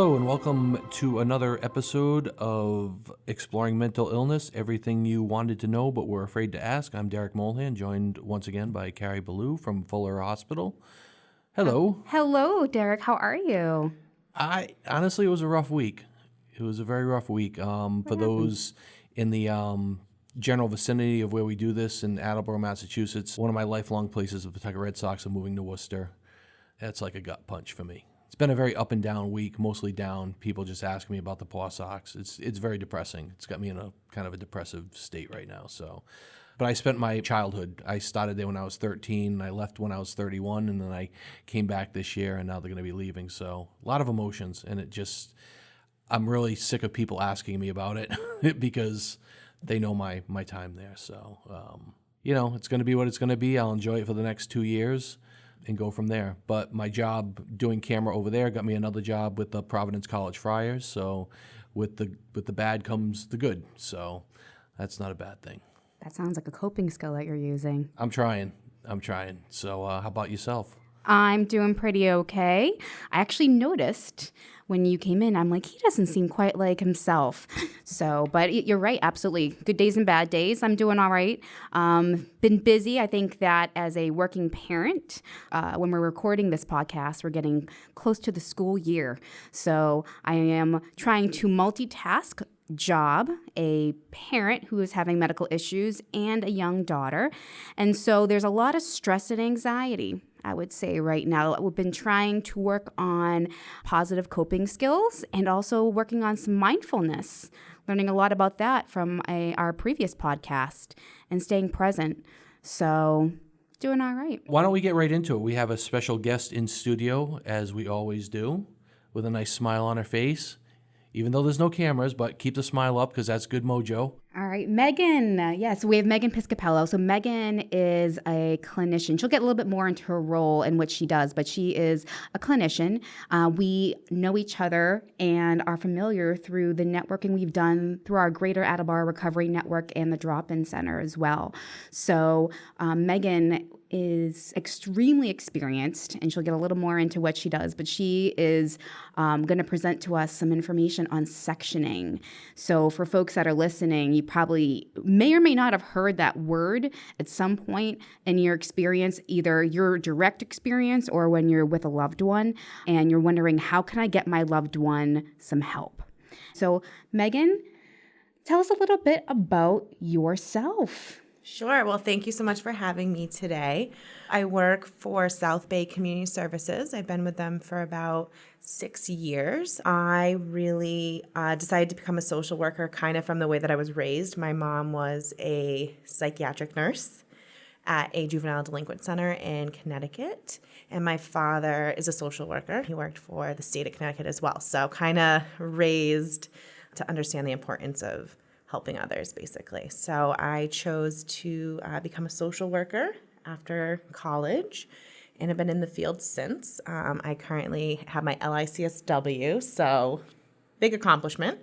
Hello and welcome to another episode of Exploring Mental Illness, Everything You Wanted to Know But Were Afraid to Ask. I'm Derek Molhan, joined once again by Carrie Ballou from Fuller Hospital. Hello. Hello, Derek. How are you? Honestly, it was a rough week. It was a very rough week. For those in the general vicinity of where we do this in Attleboro, Massachusetts, one of my lifelong places, the Pawtucket Red Sox, are moving to Worcester. That's like a gut punch for me. It's been a very up and down week, mostly down. People just ask me about the Paw Sox. It's very depressing. It's got me in a kind of a depressive state right now. But I spent my childhood. I started there when I was 13. I left when I was 31, and then I came back this year, and now they're going to be leaving. So a lot of emotions, and I'm really sick of people asking me about it because they know my time there. So, it's going to be what it's going to be. I'll enjoy it for the next 2 years and go from there. But my job doing camera over there got me another job with the Providence College Friars. So with the bad comes the good. So that's not a bad thing. That sounds like a coping skill that you're using. I'm trying. So how about yourself? I'm doing pretty okay. I actually noticed when you came in, I'm like, he doesn't seem quite like himself. But you're right, absolutely. Good days and bad days. I'm doing all right. Been busy. I think that as a working parent, when we're recording this podcast, we're getting close to the school year. So I am trying to multitask job, a parent who is having medical issues, and a young daughter. And so there's a lot of stress and anxiety, I would say, right now. We've been trying to work on positive coping skills and also working on some mindfulness, learning a lot about that from our previous podcast, and staying present. So doing all right. Why don't we get right into it? We have a special guest in studio, as we always do, with a nice smile on her face. Even though there's no cameras, but keep the smile up because that's good mojo. All right, Megan. Yes, we have Megan Piscopiello. So Megan is a clinician. She'll get a little bit more into her role and what she does, but she is a clinician. We know each other and are familiar through the networking we've done through our Greater Attleboro Recovery Network and the Drop-In Center as well. So Megan is extremely experienced, and she'll get a little more into what she does, but she is going to present to us some information on sectioning. So for folks that are listening, you probably may or may not have heard that word at some point in your experience, either your direct experience or when you're with a loved one, and you're wondering, how can I get my loved one some help? So Megan, tell us a little bit about yourself. Sure. Well, thank you so much for having me today. I work for South Bay Community Services. I've been with them for about 6 years. I really decided to become a social worker kind of from the way that I was raised. My mom was a psychiatric nurse at a juvenile delinquent center in Connecticut, and my father is a social worker. He worked for the state of Connecticut as well. So kind of raised to understand the importance of helping others, basically. So I chose to become a social worker after college, and have been in the field since. I currently have my LICSW, so big accomplishment.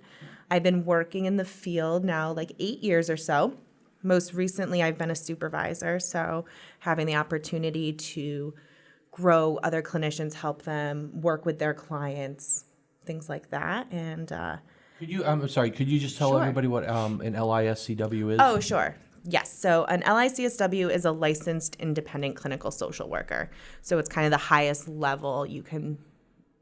I've been working in the field now like 8 years or so. Most recently, I've been a supervisor, so having the opportunity to grow other clinicians, help them work with their clients, things like that, and Could you just tell everybody what an LISCW is? Oh, sure. Yes. So an LICSW is a licensed independent clinical social worker. So it's kind of the highest level you can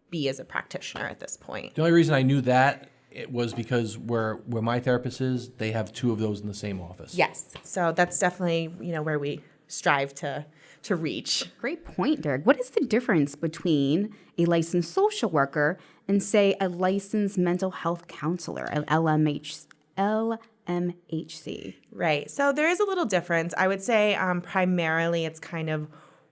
be as a practitioner at this point. The only reason I knew that it was because where my therapist is, they have two of those in the same office. Yes. So that's definitely, where we strive to reach. Great point, Derek. What is the difference between a licensed social worker and, say, a licensed mental health counselor, an LMHC? Right. So there is a little difference. I would say primarily it's kind of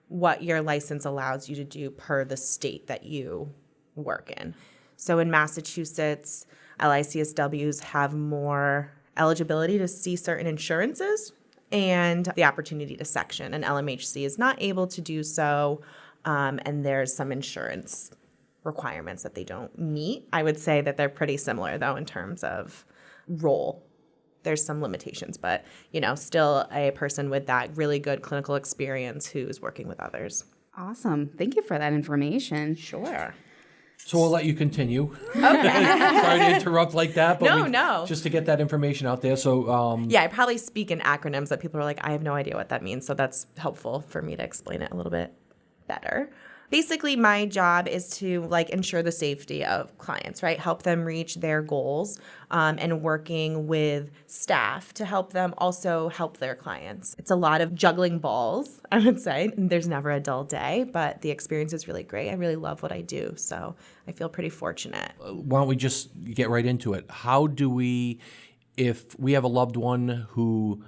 what your license allows you to do per the state that you work in. So in Massachusetts, LICSWs have more eligibility to see certain insurances and the opportunity to section. And LMHC is not able to do so, and there's some insurance requirements that they don't meet. I would say that they're pretty similar, though, in terms of role. There's some limitations, but, still a person with that really good clinical experience who's working with others. Awesome. Thank you for that information. Sure. So we'll let you continue. Okay. Sorry to interrupt like that, but No. just to get that information out there. So Yeah, I probably speak in acronyms that people are like, I have no idea what that means. So that's helpful for me to explain it a little bit better. Basically, my job is to ensure the safety of clients, right? Help them reach their goals, and working with staff to help them also help their clients. It's a lot of juggling balls, I would say. There's never a dull day, but the experience is really great. I really love what I do, so I feel pretty fortunate. why don't we just get right into it? How do we, if we have a loved one who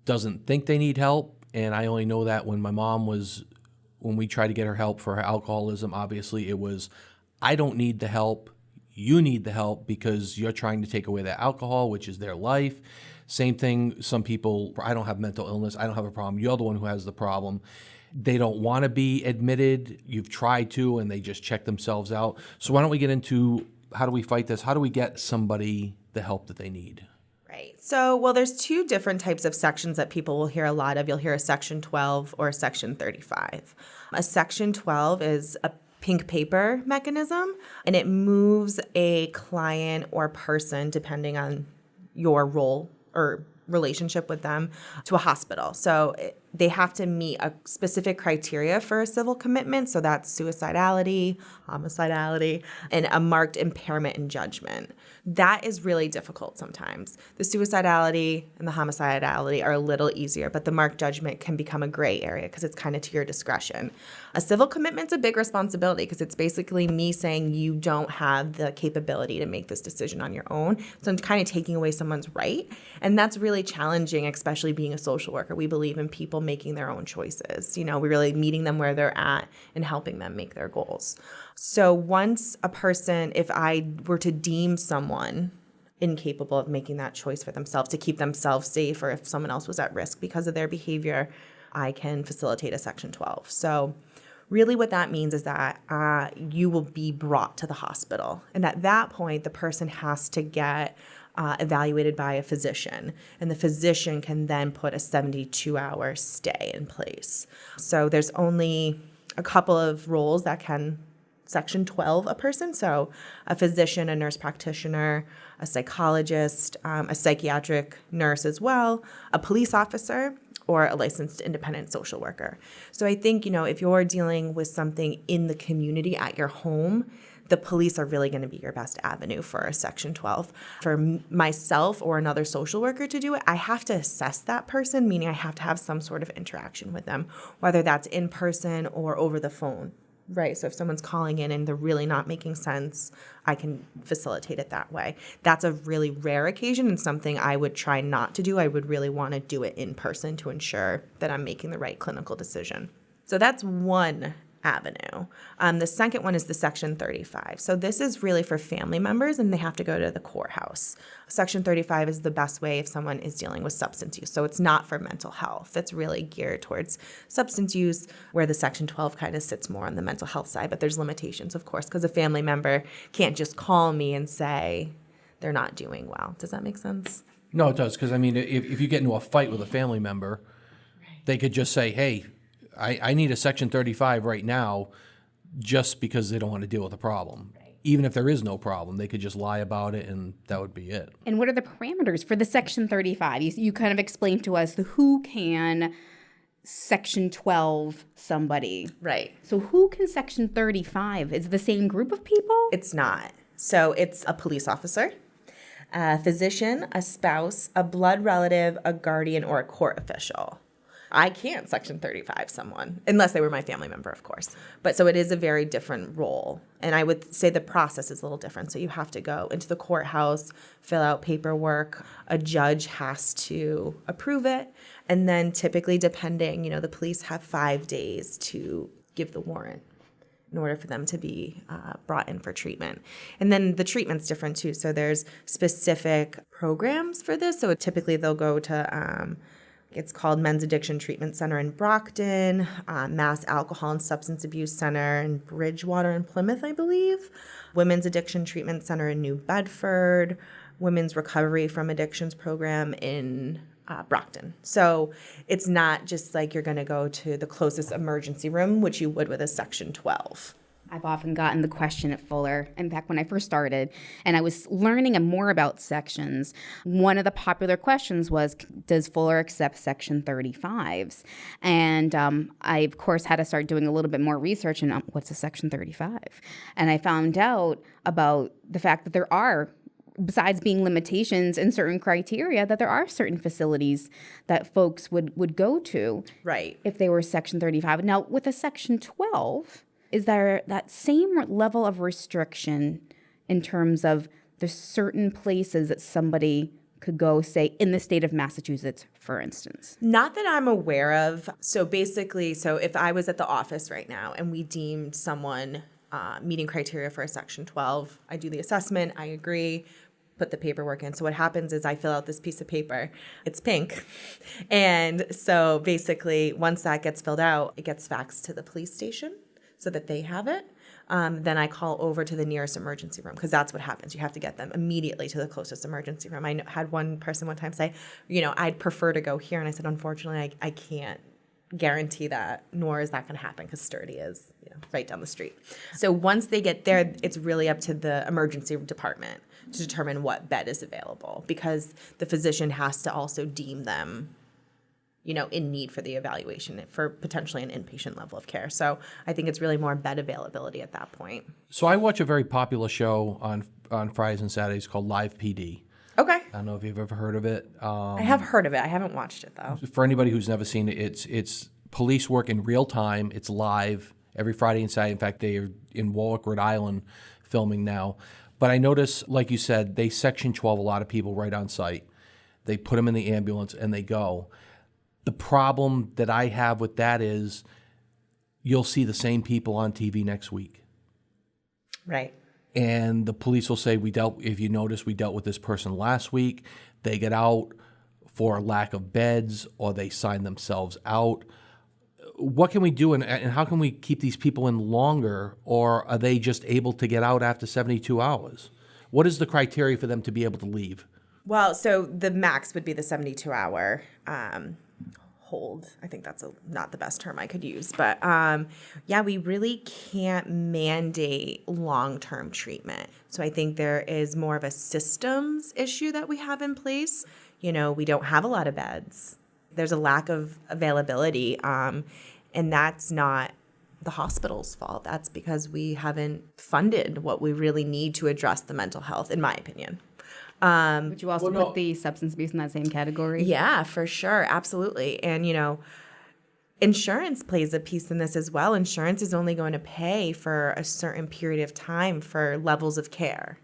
doesn't think they need help, and I only know that when we tried to get her help for her alcoholism, obviously it was, I don't need the help, you need the help because you're trying to take away the alcohol, which is their life. Same thing, some people, I don't have mental illness, I don't have a problem, you're the one who has the problem. They don't want to be admitted, you've tried to, and they just check themselves out. So why don't we get into, how do we fight this? How do we get somebody the help that they need? Right. So, well, there's two different types of sections that people will hear a lot of. You'll hear a Section 12 or a Section 35. A Section 12 is a pink paper mechanism, and it moves a client or person, depending on your role or relationship with them, to a hospital. So they have to meet a specific criteria for a civil commitment. So that's suicidality, homicidality, and a marked impairment in judgment. That is really difficult sometimes. The suicidality and the homicidality are a little easier, but the marked judgment can become a gray area because it's kind of to your discretion. A civil commitment's a big responsibility because it's basically me saying you don't have the capability to make this decision on your own. So I'm kind of taking away someone's right. And that's really challenging, especially being a social worker. We believe in people making their own choices. We're really meeting them where they're at and helping them make their goals. So once a person, if I were to deem someone incapable of making that choice for themselves to keep themselves safe, or if someone else was at risk because of their behavior, I can facilitate a Section 12. So really what that means is that you will be brought to the hospital. And at that point, the person has to get evaluated by a physician. And the physician can then put a 72-hour stay in place. So there's only a couple of roles that can Section 12 a person. So a physician, a nurse practitioner, a psychologist, a psychiatric nurse as well, a police officer, or a licensed independent social worker. So I think, if you're dealing with something in the community at your home, the police are really going to be your best avenue for a Section 12. For myself or another social worker to do it, I have to assess that person, meaning I have to have some sort of interaction with them, whether that's in person or over the phone. Right. So if someone's calling in and they're really not making sense, I can facilitate it that way. That's a really rare occasion and something I would try not to do. I would really want to do it in person to ensure that I'm making the right clinical decision. So that's one avenue. The second one is the Section 35. So this is really for family members and they have to go to the courthouse. Section 35 is the best way if someone is dealing with substance use. So it's not for mental health. It's really geared towards substance use, where the Section 12 kind of sits more on the mental health side. But there's limitations, of course, because a family member can't just call me and say they're not doing well. Does that make sense? No, it does, because if you get into a fight with a family member, they could just say, hey, I need a Section 35 right now, just because they don't want to deal with a problem. Right. Even if there is no problem, they could just lie about it and that would be it. And what are the parameters for the Section 35? You kind of explained to us who can Section 12 somebody. Right. So who can Section 35? Is it the same group of people? It's not. So it's a police officer, a physician, a spouse, a blood relative, a guardian, or a court official. I can't Section 35 someone, unless they were my family member, of course. But so it is a very different role. And I would say the process is a little different. So you have to go into the courthouse, fill out paperwork. A judge has to approve it. And then typically, depending, the police have 5 days to give the warrant in order for them to be brought in for treatment. And then the treatment's different too. So there's specific programs for this. So typically they'll go to it's called Men's Addiction Treatment Center in Brockton, Mass Alcohol and Substance Abuse Center in Bridgewater and Plymouth, I believe, Women's Addiction Treatment Center in New Bedford, Women's Recovery from Addictions Program in Brockton. So it's not just like you're going to go to the closest emergency room, which you would with a Section 12. I've often gotten the question at Fuller. In fact, when I first started and I was learning more about sections, one of the popular questions was, does Fuller accept Section 35s? And I, of course, had to start doing a little bit more research on what's a Section 35. And I found out about the fact that there are, besides being limitations and certain criteria, that there are certain facilities that folks would go to Right. if they were Section 35. Now, with a Section 12, is there that same level of restriction in terms of the certain places that somebody could go, say, in the state of Massachusetts, for instance? Not that I'm aware of. So basically, if I was at the office right now and we deemed someone meeting criteria for a Section 12, I do the assessment, I agree, put the paperwork in. So what happens is I fill out this piece of paper. It's pink. And so basically, once that gets filled out, it gets faxed to the police station so that they have it. Then I call over to the nearest emergency room, because that's what happens. You have to get them immediately to the closest emergency room. I had one person one time say, I'd prefer to go here. And I said, unfortunately, I can't guarantee that, nor is that going to happen, because Sturdy is right down the street. So once they get there, it's really up to the emergency department to determine what bed is available, because the physician has to also deem them in need for the evaluation for potentially an inpatient level of care. So I think it's really more bed availability at that point. So I watch a very popular show on Fridays and Saturdays called Live PD. Okay. I don't know if you've ever heard of it. I have heard of it. I haven't watched it, though. For anybody who's never seen it, it's police work in real time. It's live every Friday and Saturday. In fact, they are in Warwick, Rhode Island, filming now. But I notice, like you said, they Section 12 a lot of people right on site. They put them in the ambulance and they go. The problem that I have with that is you'll see the same people on TV next week. Right. And the police will say, if you notice, we dealt with this person last week. They get out for lack of beds, or they sign themselves out. What can we do, and how can we keep these people in longer, or are they just able to get out after 72 hours? What is the criteria for them to be able to leave? Well, so the max would be the 72-hour hold. I think that's not the best term I could use. But we really can't mandate long-term treatment. So I think there is more of a systems issue that we have in place. We don't have a lot of beds. There's a lack of availability. And that's not the hospital's fault. That's because we haven't funded what we really need to address the mental health, in my opinion. Would you also put the substance abuse in that same category? Yeah, for sure. Absolutely. And, insurance plays a piece in this as well. Insurance is only going to pay for a certain period of time for levels of care.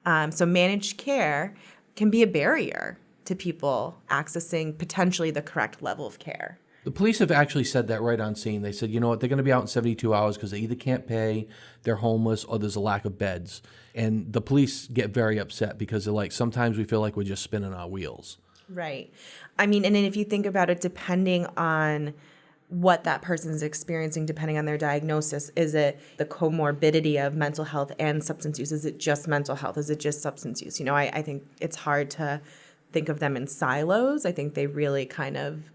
So managed care can be a barrier to people accessing potentially the correct level of care. The police have actually said that right on scene. They said, you know what, they're going to be out in 72 hours because they either can't pay, they're homeless, or there's a lack of beds. And the police get very upset because they're like, sometimes we feel like we're just spinning our wheels. Right. I mean, and then if you think about it, depending on what that person is experiencing, depending on their diagnosis, is it the comorbidity of mental health and substance use? Is it just mental health? Is it just substance use? I think it's hard to think of them in silos. I think they really kind of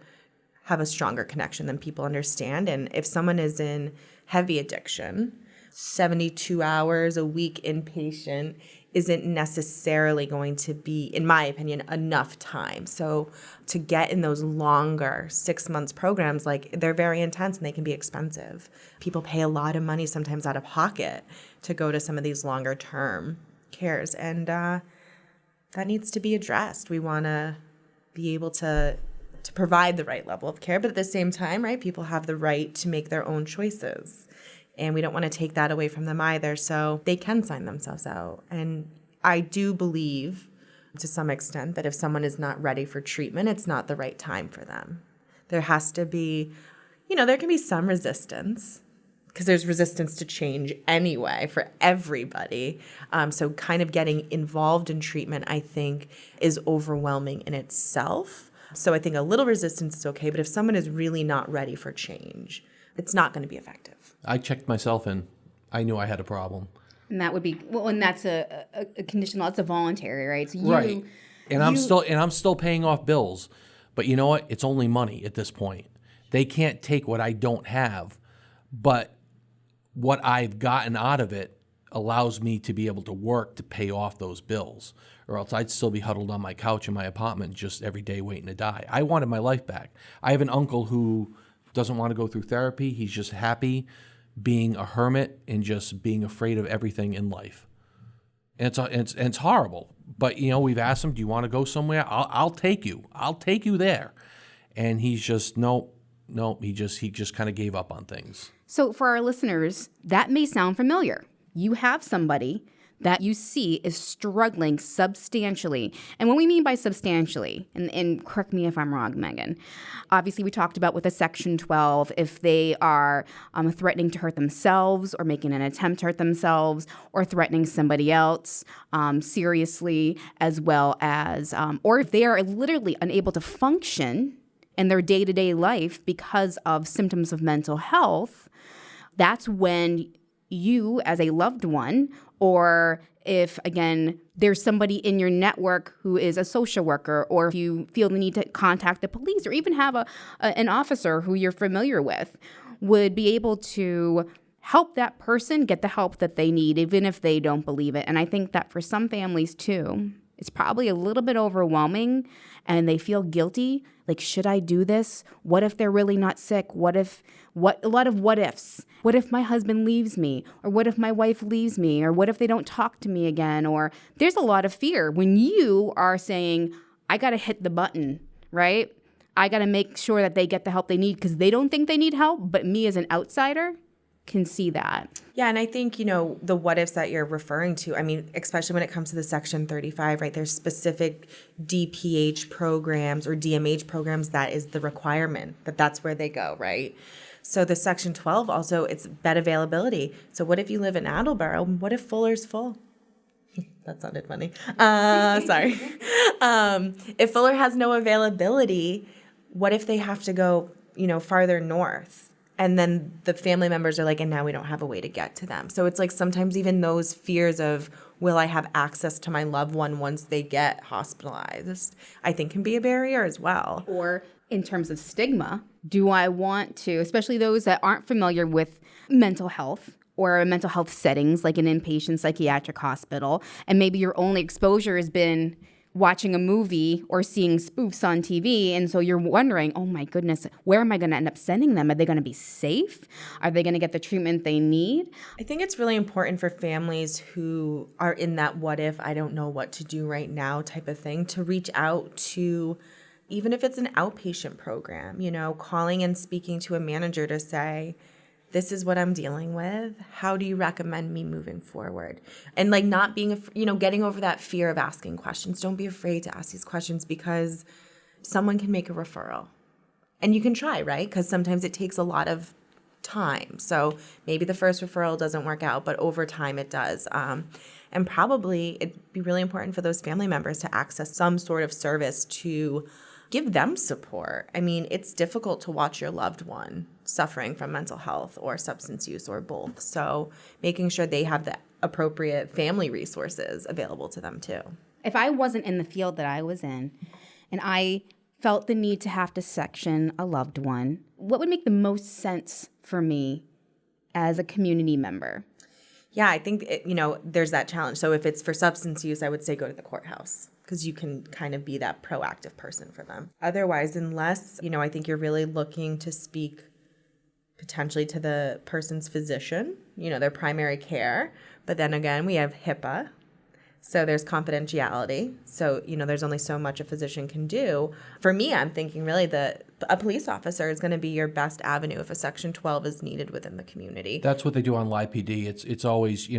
have a stronger connection than people understand. And if someone is in heavy addiction, 72 hours a week inpatient isn't necessarily going to be, in my opinion, enough time. So to get in those longer 6 months programs, they're very intense and they can be expensive. People pay a lot of money, sometimes out of pocket, to go to some of these longer term cares. And that needs to be addressed. We want to be able to provide the right level of care, but at the same time, right, people have the right to make their own choices. And we don't want to take that away from them either. So they can sign themselves out. And I do believe, to some extent, that if someone is not ready for treatment, it's not the right time for them. There has to be, there can be some resistance, because there's resistance to change anyway for everybody. So kind of getting involved in treatment, I think, is overwhelming in itself. So I think a little resistance is okay, but if someone is really not ready for change, it's not going to be effective. I checked myself in. I knew I had a problem. And that would be, and that's a conditional, that's a voluntary, right? So right. And I'm still paying off bills. But you know what? It's only money at this point. They can't take what I don't have. But what I've gotten out of it allows me to be able to work to pay off those bills, or else I'd still be huddled on my couch in my apartment just every day waiting to die. I wanted my life back. I have an uncle who doesn't want to go through therapy. He's just happy being a hermit and just being afraid of everything in life. And it's horrible. But, we've asked him, do you want to go somewhere? I'll take you. I'll take you there. And he's just, no, he just kind of gave up on things. So for our listeners, that may sound familiar. You have somebody that you see is struggling substantially. And what we mean by substantially, and correct me if I'm wrong, Megan, obviously we talked about with a Section 12, if they are threatening to hurt themselves or making an attempt to hurt themselves or threatening somebody else seriously, as well as, or if they are literally unable to function in their day-to-day life because of symptoms of mental health, that's when you as a loved one, or if, again, there's somebody in your network who is a social worker, or if you feel the need to contact the police or even have an officer who you're familiar with, would be able to help that person get the help that they need, even if they don't believe it. And I think that for some families, too, it's probably a little bit overwhelming and they feel guilty. Like, should I do this? What if they're really not sick? A lot of what ifs. What if my husband leaves me? Or what if my wife leaves me? Or what if they don't talk to me again? Or there's a lot of fear when you are saying, I got to hit the button, right? I got to make sure that they get the help they need because they don't think they need help. But me as an outsider can see that. Yeah, and I think, the what ifs that you're referring to, I mean, especially when it comes to the Section 35, right, there's specific DPH programs or DMH programs that is the requirement, that's where they go, right? So the Section 12 also, it's bed availability. So what if you live in Attleboro? What if Fuller's full? That sounded funny. Sorry. If Fuller has no availability, what if they have to go, farther north? And then the family members are like, and now we don't have a way to get to them. So it's like sometimes even those fears of, will I have access to my loved one once they get hospitalized, I think can be a barrier as well. Or in terms of stigma, do I want to, especially those that aren't familiar with mental health or mental health settings like an inpatient psychiatric hospital, and maybe your only exposure has been watching a movie or seeing spoofs on TV, and so you're wondering, oh my goodness, where am I going to end up sending them? Are they going to be safe? Are they going to get the treatment they need? I think it's really important for families who are in that what if, I don't know what to do right now type of thing, to reach out to, even if it's an outpatient program, calling and speaking to a manager to say, this is what I'm dealing with. How do you recommend me moving forward? And not being, getting over that fear of asking questions. Don't be afraid to ask these questions because someone can make a referral. And you can try, right? Because sometimes it takes a lot of time. So maybe the first referral doesn't work out, but over time it does. And probably it'd be really important for those family members to access some sort of service to give them support. I mean, it's difficult to watch your loved one suffering from mental health or substance use or both. So making sure they have the appropriate family resources available to them too. If I wasn't in the field that I was in and I felt the need to have to section a loved one, what would make the most sense for me as a community member? Yeah, I think, there's that challenge. So if it's for substance use, I would say go to the courthouse, because you can kind of be that proactive person for them. Otherwise, unless, I think you're really looking to speak potentially to the person's physician, their primary care. But then again, we have HIPAA. So there's confidentiality. So, there's only so much a physician can do. For me, I'm thinking really that a police officer is going to be your best avenue if a Section 12 is needed within the community. That's what they do on LIPD. It's always,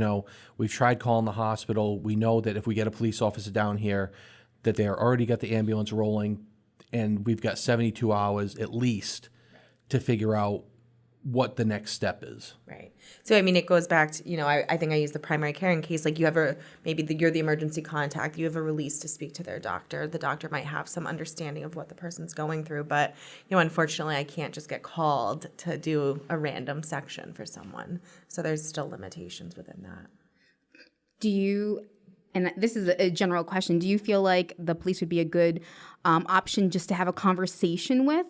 we've tried calling the hospital. We know that if we get a police officer down here, that they already got the ambulance rolling, and we've got 72 hours at least to figure out what the next step is. Right. So, it goes back to, I think I use the primary care in case, you have you're the emergency contact, you have a release to speak to their doctor. The doctor might have some understanding of what the person's going through, but, unfortunately, I can't just get called to do a random section for someone. So there's still limitations within that. Do you, and this is a general question, do you feel like the police would be a good option just to have a conversation with?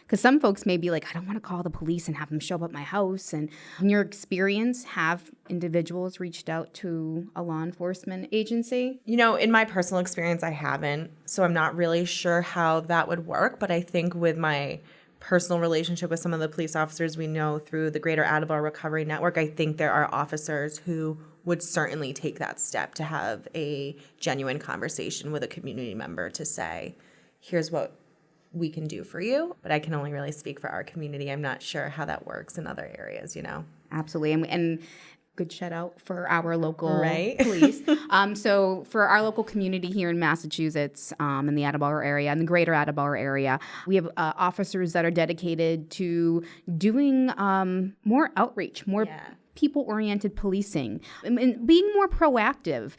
Because some folks may be like, I don't want to call the police and have them show up at my house. And in your experience, have individuals reached out to a law enforcement agency? In my personal experience, I haven't. So I'm not really sure how that would work. But I think with my personal relationship with some of the police officers we know through the Greater Attleboro Recovery Network, I think there are officers who would certainly take that step to have a genuine conversation with a community member to say, here's what we can do for you. But I can only really speak for our community. I'm not sure how that works in other areas, Absolutely. And good shout out for our local Right. police. So for our local community here in Massachusetts, in the Attleboro area, in the greater Attleboro area, we have officers that are dedicated to doing more outreach, more people-oriented policing, and being more proactive.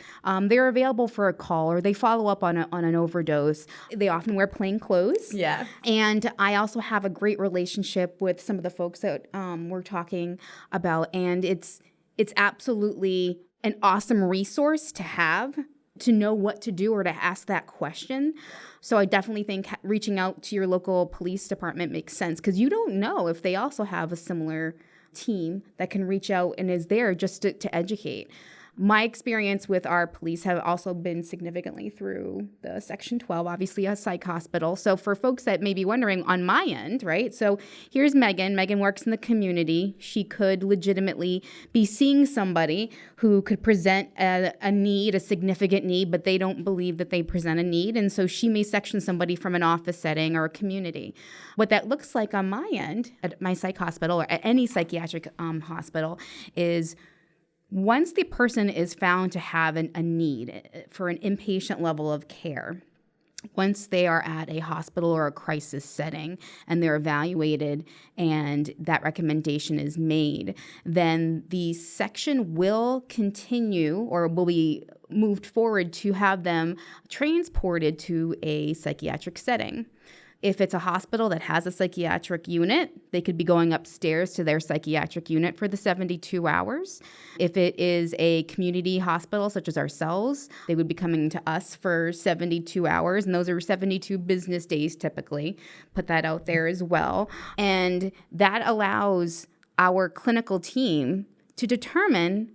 They're available for a call, or they follow up on an overdose. They often wear plain clothes. Yeah. And I also have a great relationship with some of the folks that we're talking about, and it's absolutely an awesome resource to have, to know what to do or to ask that question. So I definitely think reaching out to your local police department makes sense, because you don't know if they also have a similar team that can reach out and is there just to educate. My experience with our police have also been significantly through the Section 12, obviously a psych hospital. So for folks that may be wondering on my end, right? So here's Megan. Megan works in the community. She could legitimately be seeing somebody who could present a need, a significant need, but they don't believe that they present a need. And so she may section somebody from an office setting or a community. What that looks like on my end at my psych hospital or at any psychiatric hospital is, once the person is found to have a need for an inpatient level of care, once they are at a hospital or a crisis setting and they're evaluated and that recommendation is made, then the section will continue or will be moved forward to have them transported to a psychiatric setting. If it's a hospital that has a psychiatric unit, they could be going upstairs to their psychiatric unit for the 72 hours. If it is a community hospital, such as ourselves, they would be coming to us for 72 hours, and those are 72 business days typically. Put that out there as well. And that allows our clinical team to determine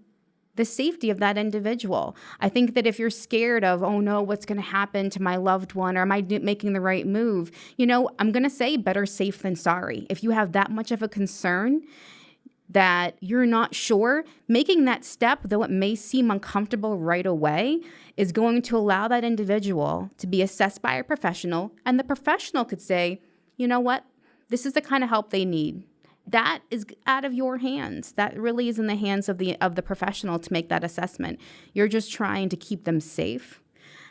the safety of that individual. I think that if you're scared of, oh no, what's going to happen to my loved one, or am I making the right move? I'm going to say better safe than sorry. If you have that much of a concern that you're not sure, making that step, though it may seem uncomfortable right away, is going to allow that individual to be assessed by a professional, and the professional could say, you know what, this is the kind of help they need. That is out of your hands. That really is in the hands of the professional to make that assessment. You're just trying to keep them safe.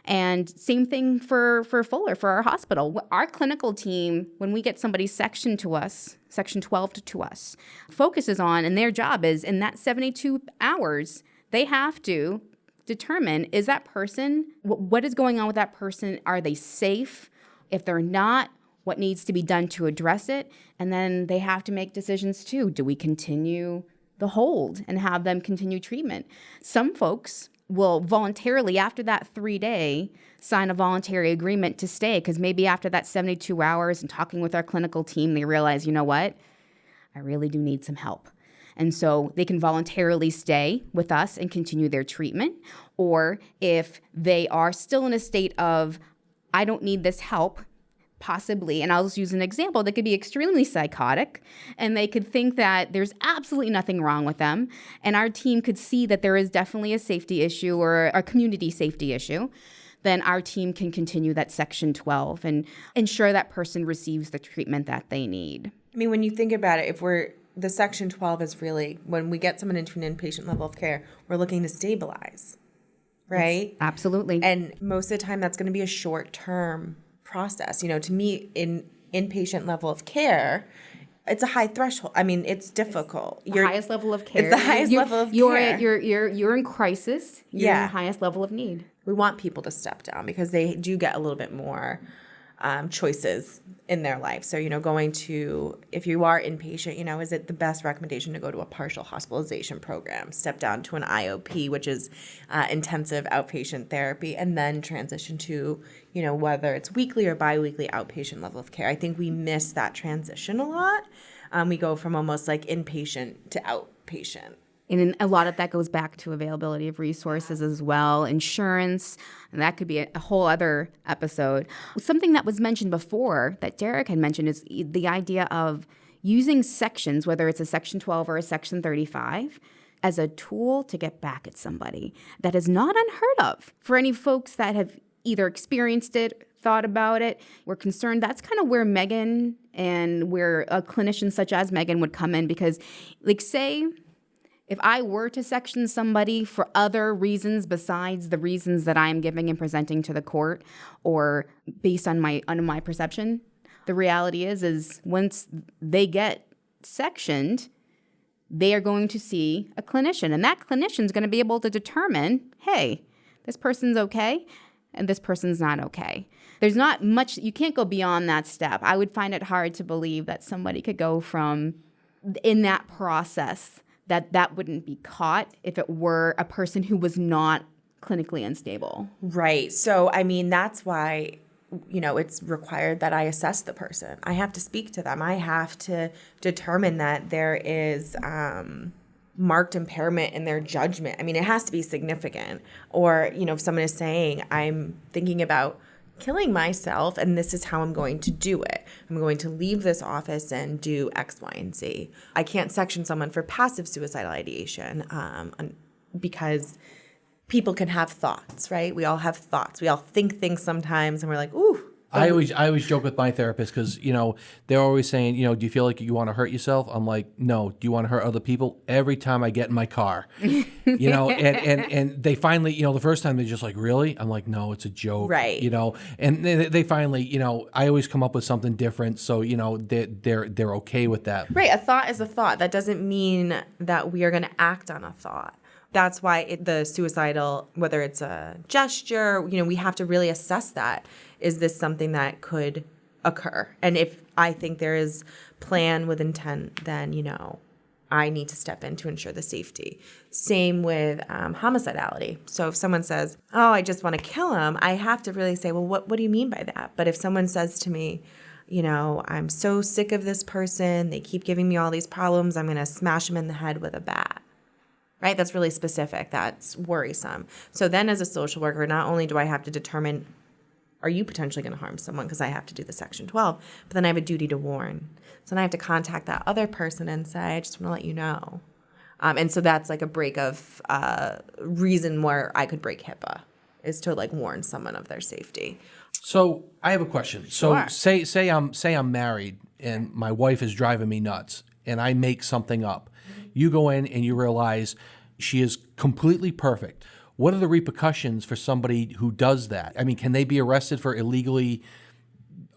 And same thing for Fuller, for our hospital. Our clinical team, when we get somebody sectioned to us, Section 12 to us, focuses on, and their job is in that 72 hours, they have to determine, is that person, what is going on with that person? Are they safe? If they're not, what needs to be done to address it? And then they have to make decisions too. Do we continue the hold and have them continue treatment? Some folks will voluntarily, after that 3-day, sign a voluntary agreement to stay, because maybe after that 72 hours and talking with our clinical team, they realize, you know what, I really do need some help. And so they can voluntarily stay with us and continue their treatment. Or if they are still in a state of, I don't need this help, possibly, and I'll just use an example, they could be extremely psychotic and they could think that there's absolutely nothing wrong with them, and our team could see that there is definitely a safety issue or a community safety issue, then our team can continue that Section 12 and ensure that person receives the treatment that they need. I mean, when you think about it, the Section 12 is really, when we get someone into an inpatient level of care, we're looking to stabilize, right? Yes, absolutely. And most of the time that's going to be a short-term process. To me, in inpatient level of care, it's a high threshold. I mean, it's difficult. The highest level of care. It's the highest level of care. You're in crisis. You're in the highest level of need. We want people to step down because they do get a little bit more choices in their life. So, going to, if you are inpatient, is it the best recommendation to go to a partial hospitalization program, step down to an IOP, which is intensive outpatient therapy, and then transition to, whether it's weekly or biweekly outpatient level of care. I think we miss that transition a lot. We go from almost like inpatient to outpatient. And a lot of that goes back to availability of resources as well, insurance, and that could be a whole other episode. Something that was mentioned before that Derek had mentioned is the idea of using sections, whether it's a Section 12 or a Section 35, as a tool to get back at somebody. That is not unheard of. For any folks that have either experienced it, thought about it, were concerned, that's kind of where Megan and where a clinician such as Megan would come in, because, like, say, if I were to section somebody for other reasons besides the reasons that I am giving and presenting to the court, or based on my perception, the reality is once they get sectioned, they are going to see a clinician, and that clinician is going to be able to determine, hey, this person's okay, and this person's not okay. There's not much, you can't go beyond that step. I would find it hard to believe that somebody could go from, in that process, that wouldn't be caught if it were a person who was not clinically unstable. Right. So, that's why, it's required that I assess the person. I have to speak to them. I have to determine that there is marked impairment in their judgment. It has to be significant. Or, if someone is saying, I'm thinking about killing myself, and this is how I'm going to do it. I'm going to leave this office and do X, Y, and Z. I can't section someone for passive suicidal ideation because people can have thoughts, right? We all have thoughts. We all think things sometimes, and we're like, ooh. I always joke with my therapist because, they're always saying, do you feel like you want to hurt yourself? I'm like, no. Do you want to hurt other people? Every time I get in my car, and they finally, the first time they're just like, really? I'm like, no, it's a joke. Right. And they finally, I always come up with something different. So, they're okay with that. Right. A thought is a thought. That doesn't mean that we are going to act on a thought. That's why the suicidal, whether it's a gesture, we have to really assess that. Is this something that could occur? And if I think there is plan with intent, then, I need to step in to ensure the safety. Same with homicidality. So if someone says, oh, I just want to kill him, I have to really say, well, what do you mean by that? But if someone says to me, I'm so sick of this person, they keep giving me all these problems, I'm going to smash them in the head with a bat. Right? That's really specific. That's worrisome. So then as a social worker, not only do I have to determine, are you potentially going to harm someone, because I have to do the Section 12, but then I have a duty to warn. So then I have to contact that other person and say, I just want to let you know. And so that's like a break of reason where I could break HIPAA, is to warn someone of their safety. So I have a question. So Sure. say I'm married and my wife is driving me nuts and I make something up. You go in and you realize she is completely perfect. What are the repercussions for somebody who does that? Can they be arrested for illegally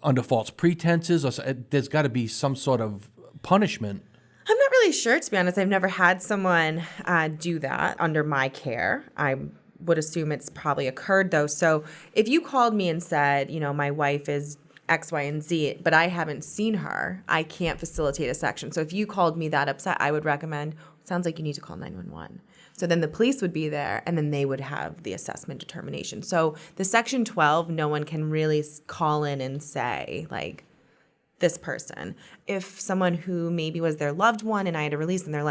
under false pretenses? Or there's got to be some sort of punishment. I'm not really sure, to be honest. I've never had someone do that under my care. I would assume it's probably occurred, though. So if you called me and said, my wife is X, Y, and Z, but I haven't seen her, I can't facilitate a section. So if you called me that upset, I would recommend, sounds like you need to call 911. So then the police would be there, and then they would have the assessment determination. So the Section 12, no one can really call in and say, this person. If someone who maybe was their loved one and I had to release them, they're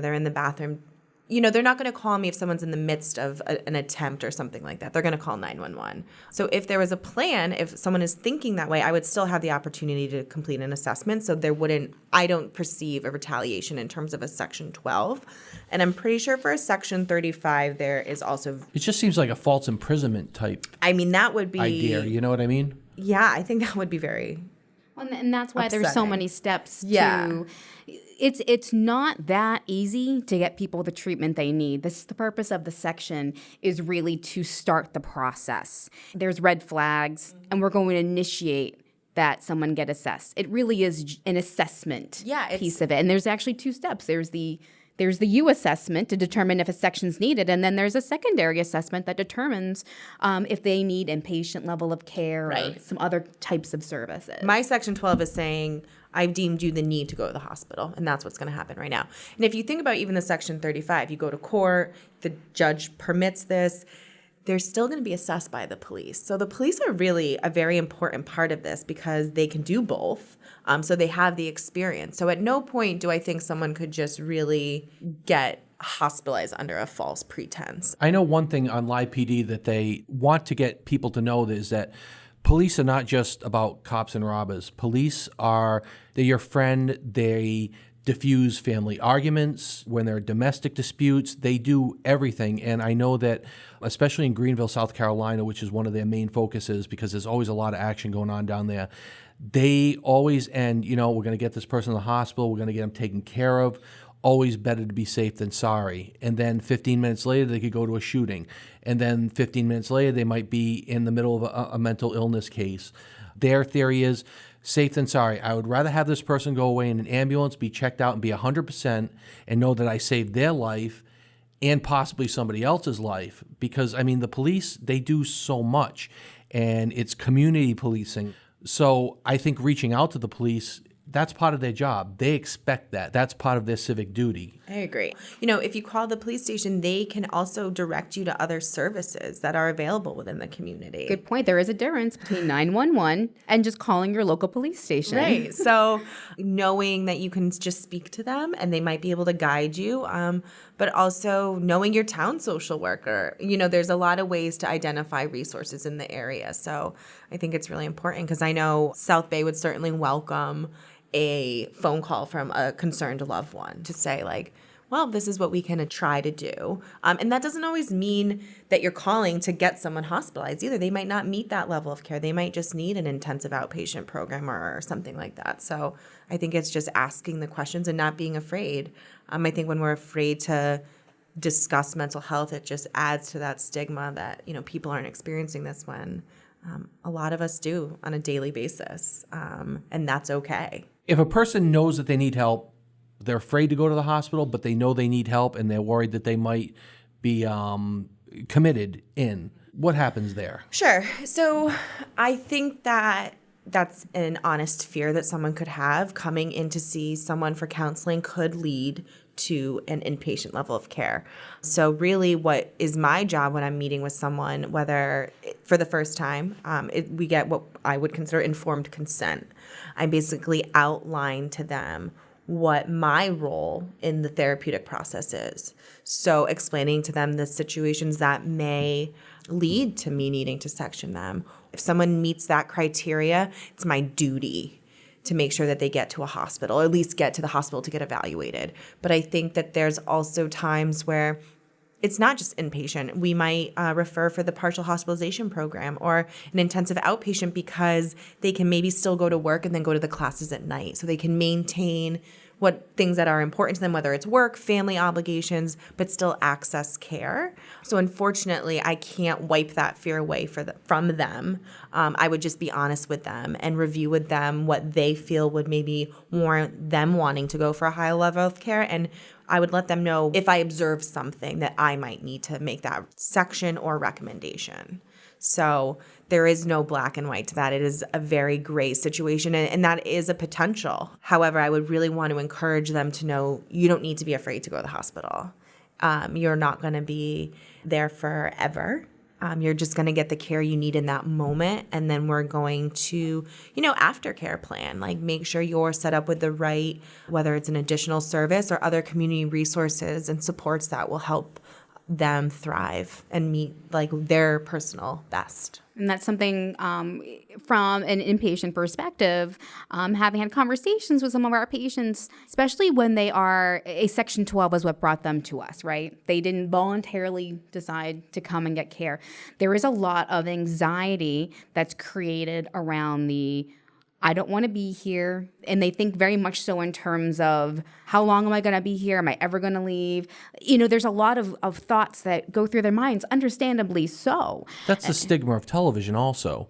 they're in the bathroom, they're not going to call me if someone's in the midst of an attempt or something like that. They're going to call 911. So if there was a plan, if someone is thinking that way, I would still have the opportunity to complete an assessment. So I don't perceive a retaliation in terms of a Section 12. And I'm pretty sure for a Section 35, there is also... It just seems like a false imprisonment type that would be... idea. You know what I mean? Yeah, I think that would be very... And that's why there's so many steps Yeah. to... It's not that easy to get people the treatment they need. The purpose of the section is really to start the process. There's red flags, and we're going to initiate that someone get assessed. It really is an assessment piece of it. And there's actually two steps. There's the there's the U assessment to determine if a section's needed, and then there's a secondary assessment that determines if they need inpatient level of care or Right. some other types of services. My Section 12 is saying, I've deemed you the need to go to the hospital, and that's what's going to happen right now. And if you think about even the Section 35, you go to court, the judge permits this, they're still going to be assessed by the police. So the police are really a very important part of this because they can do both. So they have the experience. So at no point do I think someone could just really get hospitalized under a false pretense. I know one thing on Live PD that they want to get people to know is that police are not just about cops and robbers. Police they're your friend. They diffuse family arguments. When there are domestic disputes, they do everything. And I know that, especially in Greenville, South Carolina, which is one of their main focuses because there's always a lot of action going on down there, they always end, we're going to get this person in the hospital, we're going to get them taken care of. Always better to be safe than sorry. And then 15 minutes later, they could go to a shooting. And then 15 minutes later, they might be in the middle of a mental illness case. Their theory is safe than sorry. I would rather have this person go away in an ambulance, be checked out, and be 100% and know that I saved their life and possibly somebody else's life. Because, the police, they do so much. And it's community policing. So I think reaching out to the police, that's part of their job. They expect that. That's part of their civic duty. I agree. If you call the police station, they can also direct you to other services that are available within the community. Good point. There is a difference between 911 and just calling your local police station. Right. So knowing that you can just speak to them and they might be able to guide you, but also knowing your town social worker. There's a lot of ways to identify resources in the area. So I think it's really important because I know South Bay would certainly welcome a phone call from a concerned loved one to say, well, this is what we can try to do. And that doesn't always mean that you're calling to get someone hospitalized either. They might not meet that level of care. They might just need an intensive outpatient program or something like that. So I think it's just asking the questions and not being afraid. I think when we're afraid to discuss mental health, it just adds to that stigma that, people aren't experiencing this when a lot of us do on a daily basis. And that's okay. If a person knows that they need help, they're afraid to go to the hospital, but they know they need help and they're worried that they might be committed in, what happens there? Sure. So I think that that's an honest fear that someone could have. Coming in to see someone for counseling could lead to an inpatient level of care. So really what is my job when I'm meeting with someone, whether for the first time, we get what I would consider informed consent. I basically outline to them what my role in the therapeutic process is. So explaining to them the situations that may lead to me needing to section them. If someone meets that criteria, it's my duty to make sure that they get to a hospital, or at least get to the hospital to get evaluated. But I think that there's also times where it's not just inpatient. We might refer for the partial hospitalization program or an intensive outpatient because they can maybe still go to work and then go to the classes at night. So they can maintain what things that are important to them, whether it's work, family obligations, but still access care. So unfortunately, I can't wipe that fear away from them. I would just be honest with them and review with them what they feel would maybe warrant them wanting to go for a high level of care. And I would let them know if I observe something that I might need to make that section or recommendation. So there is no black and white to that. It is a very gray situation, and that is a potential. However, I would really want to encourage them to know you don't need to be afraid to go to the hospital. You're not going to be there forever. You're just going to get the care you need in that moment. And then we're going to, aftercare plan, make sure you're set up with the right, whether it's an additional service or other community resources and supports that will help them thrive and meet their personal best. And that's something from an inpatient perspective, having had conversations with some of our patients, especially when they are, a Section 12 is what brought them to us, right? They didn't voluntarily decide to come and get care. There is a lot of anxiety that's created around I don't want to be here. And they think very much so in terms of how long am I going to be here? Am I ever going to leave? There's a lot of thoughts that go through their minds, understandably so. That's the stigma of television also.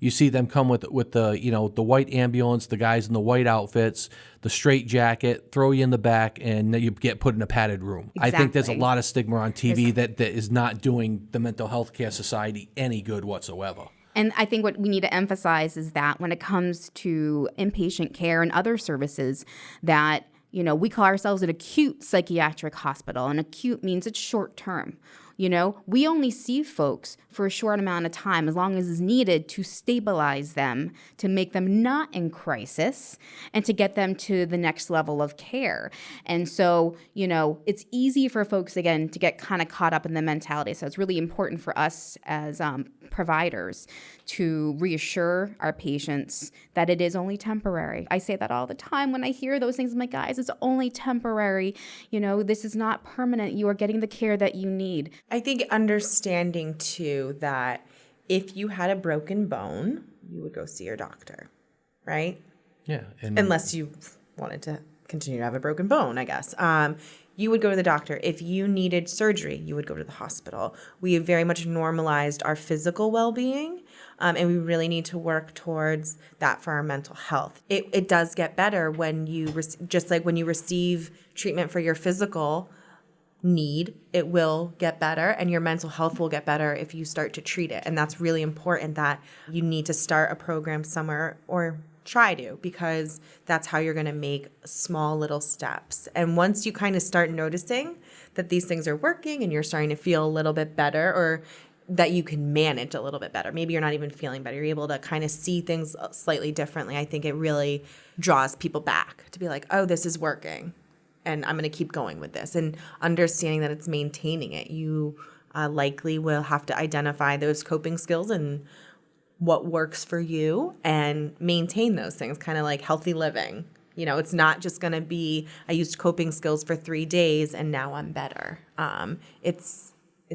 You see them come with the the white ambulance, the guys in the white outfits, the straight jacket, throw you in the back, and then you get put in a padded room. I think there's a lot of stigma on TV that is not doing the mental health care society any good whatsoever. And I think what we need to emphasize is that when it comes to inpatient care and other services, that we call ourselves an acute psychiatric hospital, and acute means it's short term. We only see folks for a short amount of time, as long as is needed to stabilize them, to make them not in crisis, and to get them to the next level of care. And so, it's easy for folks, again, to get kind of caught up in the mentality. So it's really important for us as providers to reassure our patients that it is only temporary. I say that all the time when I hear those things. I'm like, guys, it's only temporary. This is not permanent. You are getting the care that you need. I think understanding too that if you had a broken bone, you would go see your doctor, right? Yeah. Unless you wanted to continue to have a broken bone, I guess. You would go to the doctor. If you needed surgery, you would go to the hospital. We have very much normalized our physical well-being, and we really need to work towards that for our mental health. It does get better when just like when you receive treatment for your physical need, it will get better, and your mental health will get better if you start to treat it. And that's really important, that you need to start a program somewhere, or try to, because that's how you're going to make small little steps. And once you kind of start noticing that these things are working and you're starting to feel a little bit better, or that you can manage a little bit better, maybe you're not even feeling better, you're able to kind of see things slightly differently, I think it really draws people back to be like, oh, this is working, and I'm going to keep going with this. And understanding that it's maintaining it. You likely will have to identify those coping skills and what works for you and maintain those things, kind of like healthy living. It's not just going to be, I used coping skills for 3 days and now I'm better. It's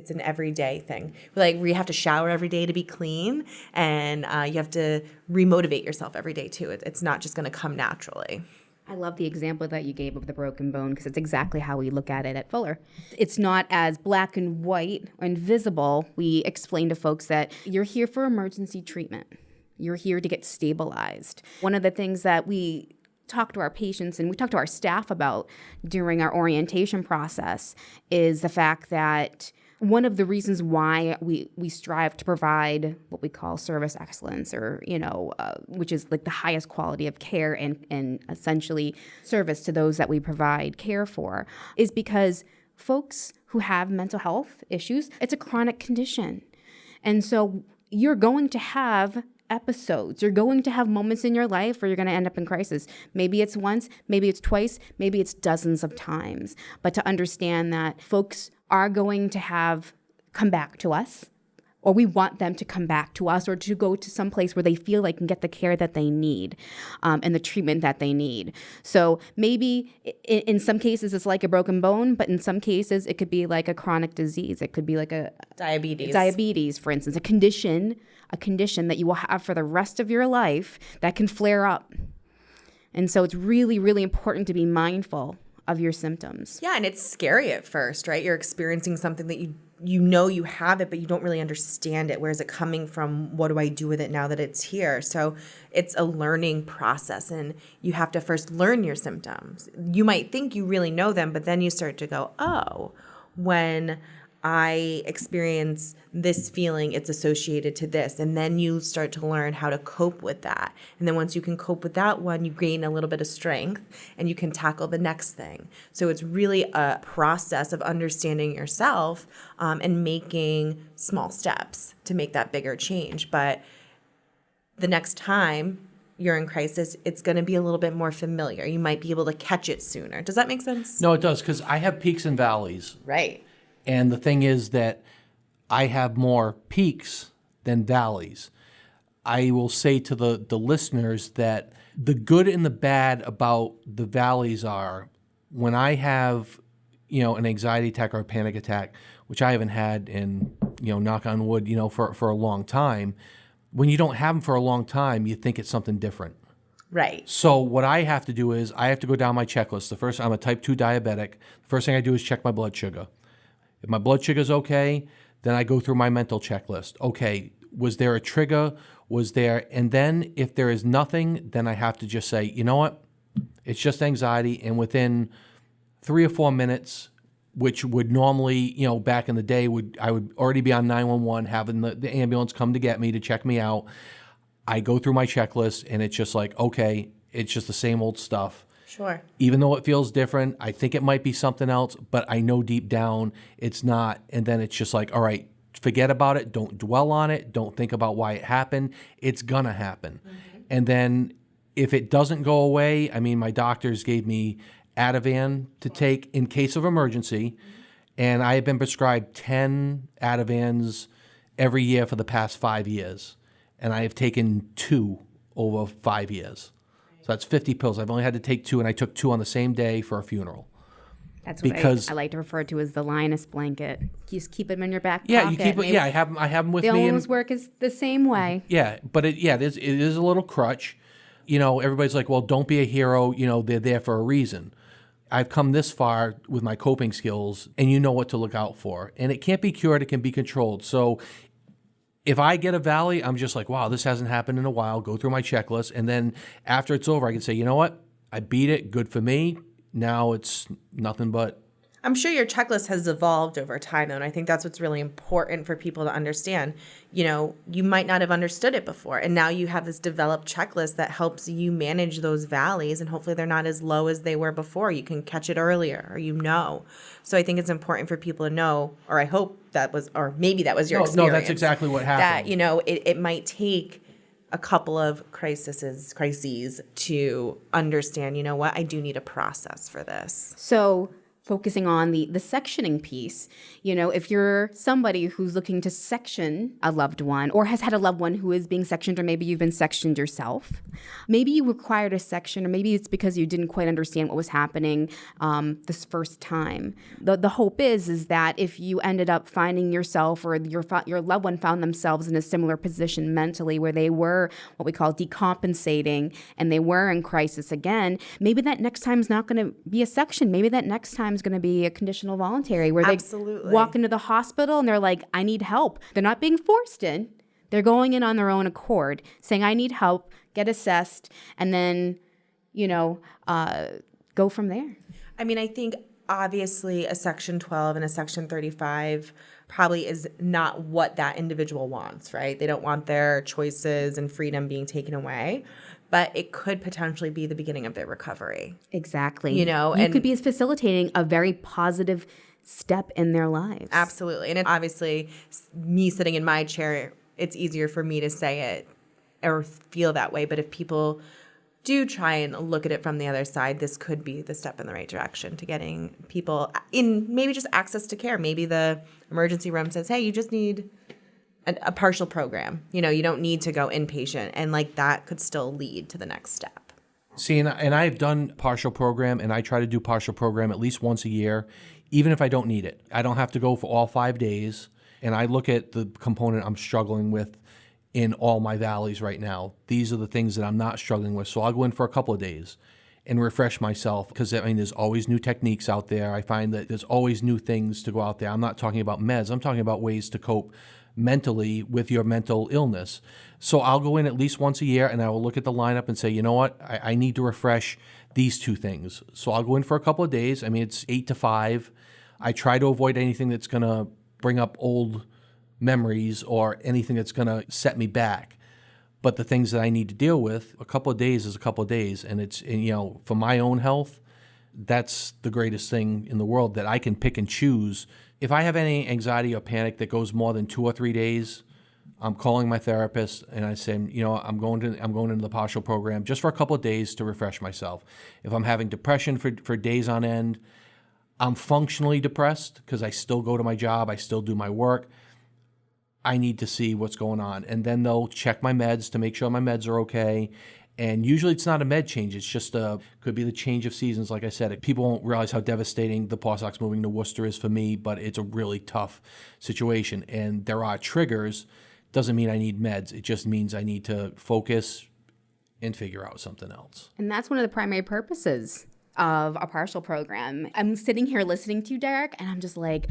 an everyday thing. Like, you have to shower every day to be clean, and you have to remotivate yourself every day too. It's not just going to come naturally. I love the example that you gave of the broken bone, because it's exactly how we look at it at Fuller. It's not as black and white or invisible. We explain to folks that you're here for emergency treatment. You're here to get stabilized. One of the things that we talk to our patients and we talk to our staff about during our orientation process is the fact that one of the reasons why we strive to provide what we call service excellence, or, which is like the highest quality of care and essentially service to those that we provide care for, is because folks who have mental health issues, it's a chronic condition. And so you're going to have episodes. You're going to have moments in your life where you're going to end up in crisis. Maybe it's once, maybe it's twice, maybe it's dozens of times. But to understand that folks are going to come back to us, or we want them to come back to us, or to go to some place where they feel like can get the care that they need and the treatment that they need. So maybe in some cases it's like a broken bone, but in some cases it could be like a chronic disease. It could be like a diabetes, for instance, a condition that you will have for the rest of your life that can flare up. And so it's really, really important to be mindful of your symptoms. Yeah, and it's scary at first, right? You're experiencing something that you have it, but you don't really understand it. Where is it coming from? What do I do with it now that it's here? So it's a learning process, and you have to first learn your symptoms. You might think you really know them, but then you start to go, oh, when I experience this feeling, it's associated to this. And then you start to learn how to cope with that. And then once you can cope with that one, you gain a little bit of strength and you can tackle the next thing. So it's really a process of understanding yourself and making small steps to make that bigger change. But the next time you're in crisis, it's going to be a little bit more familiar. You might be able to catch it sooner. Does that make sense? No, it does, because I have peaks and valleys. Right. And the thing is that I have more peaks than valleys. I will say to the listeners that the good and the bad about the valleys are, when I have, an anxiety attack or a panic attack, which I haven't had in, knock on wood, for a long time, when you don't have them for a long time, you think it's something different. Right. So what I have to do is I have to go down my checklist. I'm a type 2 diabetic. The first thing I do is check my blood sugar. If my blood sugar's okay, then I go through my mental checklist. Okay, was there a trigger was there. And then if there is nothing, then I have to just say, you know what? It's just anxiety. And within 3 or 4 minutes, which would normally, back in the day, I would already be on 911, having the ambulance come to get me, to check me out. I go through my checklist, and it's just like, okay, it's just the same old stuff. Sure. Even though it feels different, I think it might be something else, but I know deep down it's not. And then it's just like, all right, forget about it. Don't dwell on it. Don't think about why it happened. It's going to happen. Mm-hmm. And then if it doesn't go away, my doctors gave me Ativan to take in case of emergency. And I have been prescribed 10 Ativans every year for the past 5 years. And I have taken 2 over 5 years. So that's 50 pills. I've only had to take 2, and I took 2 on the same day for a funeral. That's what I like to refer to as the lioness blanket. You just keep them in your back pocket. Yeah, you keep it. Yeah, I have them with me. The almost work is the same way. Yeah, but it is a little crutch. Everybody's like, well, don't be a hero. They're there for a reason. I've come this far with my coping skills, and you know what to look out for. And it can't be cured. It can be controlled. So if I get a valley, I'm just like, wow, this hasn't happened in a while. Go through my checklist. And then after it's over, I can say, you know what? I beat it. Good for me. Now it's nothing but. I'm sure your checklist has evolved over time, though, and I think that's what's really important for people to understand. You might not have understood it before, and now you have this developed checklist that helps you manage those valleys, and hopefully they're not as low as they were before. You can catch it earlier, or So I think it's important for people to know, or I hope that was, or maybe that was your experience. No, that's exactly what happened. That, it might take a couple of crises to understand, I do need a process for this. So focusing on the sectioning piece, if you're somebody who's looking to section a loved one or has had a loved one who is being sectioned, or maybe you've been sectioned yourself, maybe you required a section, or maybe it's because you didn't quite understand what was happening this first time. The hope is that if you ended up finding yourself, or your loved one found themselves in a similar position mentally where they were what we call decompensating and they were in crisis again, maybe that next time is not going to be a section. Maybe that next time is going to be a conditional voluntary where Absolutely. They walk into the hospital and they're like, I need help. They're not being forced in. They're going in on their own accord, saying, I need help, get assessed, and then, go from there. I think obviously a Section 12 and a Section 35 probably is not what that individual wants, right? They don't want their choices and freedom being taken away. But it could potentially be the beginning of their recovery. Exactly. You could be facilitating a very positive step in their lives. Absolutely. And obviously, me sitting in my chair, it's easier for me to say it or feel that way. But if people do try and look at it from the other side, this could be the step in the right direction to getting people in maybe just access to care. Maybe the emergency room says, hey, you just need a partial program. You don't need to go inpatient, and that could still lead to the next step. See, and I've done partial program, and I try to do partial program at least once a year, even if I don't need it. I don't have to go for all 5 days, and I look at the component I'm struggling with in all my valleys right now. These are the things that I'm not struggling with, so I'll go in for a couple of days and refresh myself, because there's always new techniques out there. I find that there's always new things to go out there. I'm not talking about meds. I'm talking about ways to cope mentally with your mental illness. So I'll go in at least once a year, and I will look at the lineup and say, you know what, I need to refresh these 2 things. So I'll go in for a couple of days. It's 8 to 5. I try to avoid anything that's going to bring up old memories or anything that's going to set me back. But the things that I need to deal with, a couple of days is a couple of days. And for my own health, that's the greatest thing in the world, that I can pick and choose. If I have any anxiety or panic that goes more than 2 or 3 days, I'm calling my therapist and I say, I'm going into the partial program just for a couple of days to refresh myself. If I'm having depression for days on end, I'm functionally depressed because I still go to my job, I still do my work. I need to see what's going on. And then they'll check my meds to make sure my meds are okay. And usually it's not a med change. It's just could be the change of seasons. Like I said, people won't realize how devastating the Pawsox moving to Worcester is for me, but it's a really tough situation. And there are triggers. Doesn't mean I need meds. It just means I need to focus and figure out something else. And that's one of the primary purposes of a partial program. I'm sitting here listening to you, Derek, and I'm just like,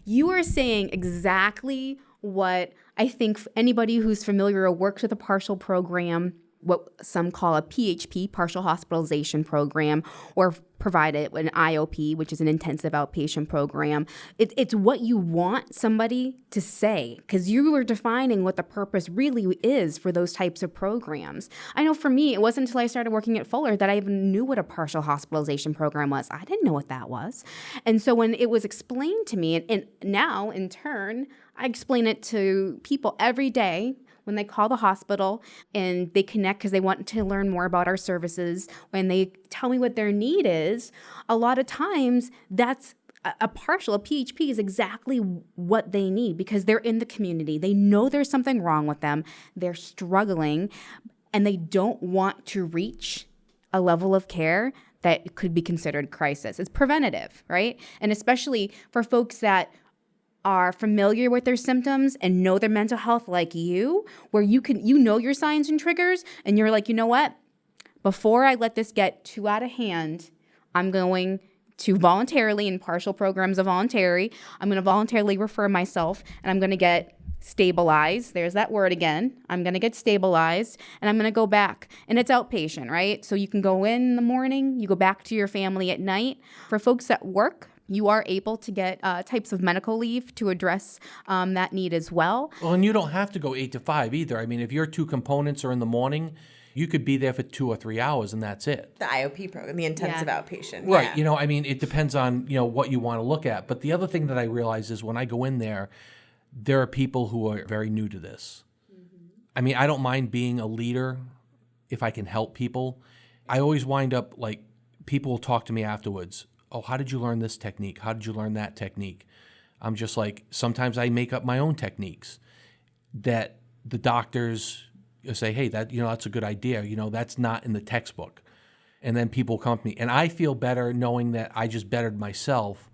you are saying exactly what I think anybody who's familiar or works with a partial program, what some call a PHP, partial hospitalization program, or provided an IOP, which is an intensive outpatient program. It's what you want somebody to say, because you are defining what the purpose really is for those types of programs. I know for me, it wasn't until I started working at Fuller that I even knew what a partial hospitalization program was. I didn't know what that was. And so when it was explained to me, and now in turn, I explain it to people every day when they call the hospital and they connect because they want to learn more about our services, when they tell me what their need is, a lot of times that's a PHP is exactly what they need because they're in the community. They know there's something wrong with them. They're struggling and they don't want to reach a level of care that could be considered crisis. It's preventative, right? And especially for folks that are familiar with their symptoms and know their mental health like you, where you know your signs and triggers, and you're like, you know what? Before I let this get too out of hand, I'm going to voluntarily, in partial programs of voluntary, I'm going to voluntarily refer myself, and I'm going to get stabilized. There's that word again. I'm going to get stabilized, and I'm going to go back. And it's outpatient, right? So you can go in the morning, you go back to your family at night. For folks that work, you are able to get types of medical leave to address that need as well. Well, and you don't have to go 8 to 5 either. I mean, if your two components are in the morning, you could be there for 2 or 3 hours and that's it. The IOP program, the intensive outpatient. Right. Yeah. You know, I mean, it depends on, you know, what you want to look at. But the other thing that I realize is when I go in there are people who are very new to this. Mm-hmm. I mean, I don't mind being a leader if I can help people. I always wind up like people will talk to me afterwards. Oh, how did you learn this technique? How did you learn that technique? I'm just like, sometimes I make up my own techniques that the doctors say, hey, that's a good idea. You know, that's not in the textbook. And then people come to me. And I feel better knowing that I just bettered myself,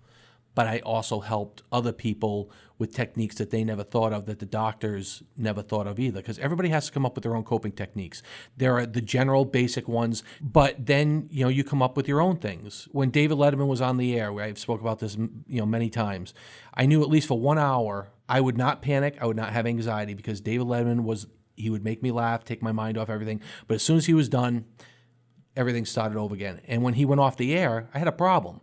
but I also helped other people with techniques that they never thought of, that the doctors never thought of either. Because everybody has to come up with their own coping techniques. There are the general basic ones, but then, you know, you come up with your own things. When David Letterman was on the air, I've spoke about this, you know, many times, I knew at least for 1 hour, I would not panic, I would not have anxiety, because David Letterman he would make me laugh, take my mind off everything. But as soon as he was done, everything started over again. And when he went off the air, I had a problem.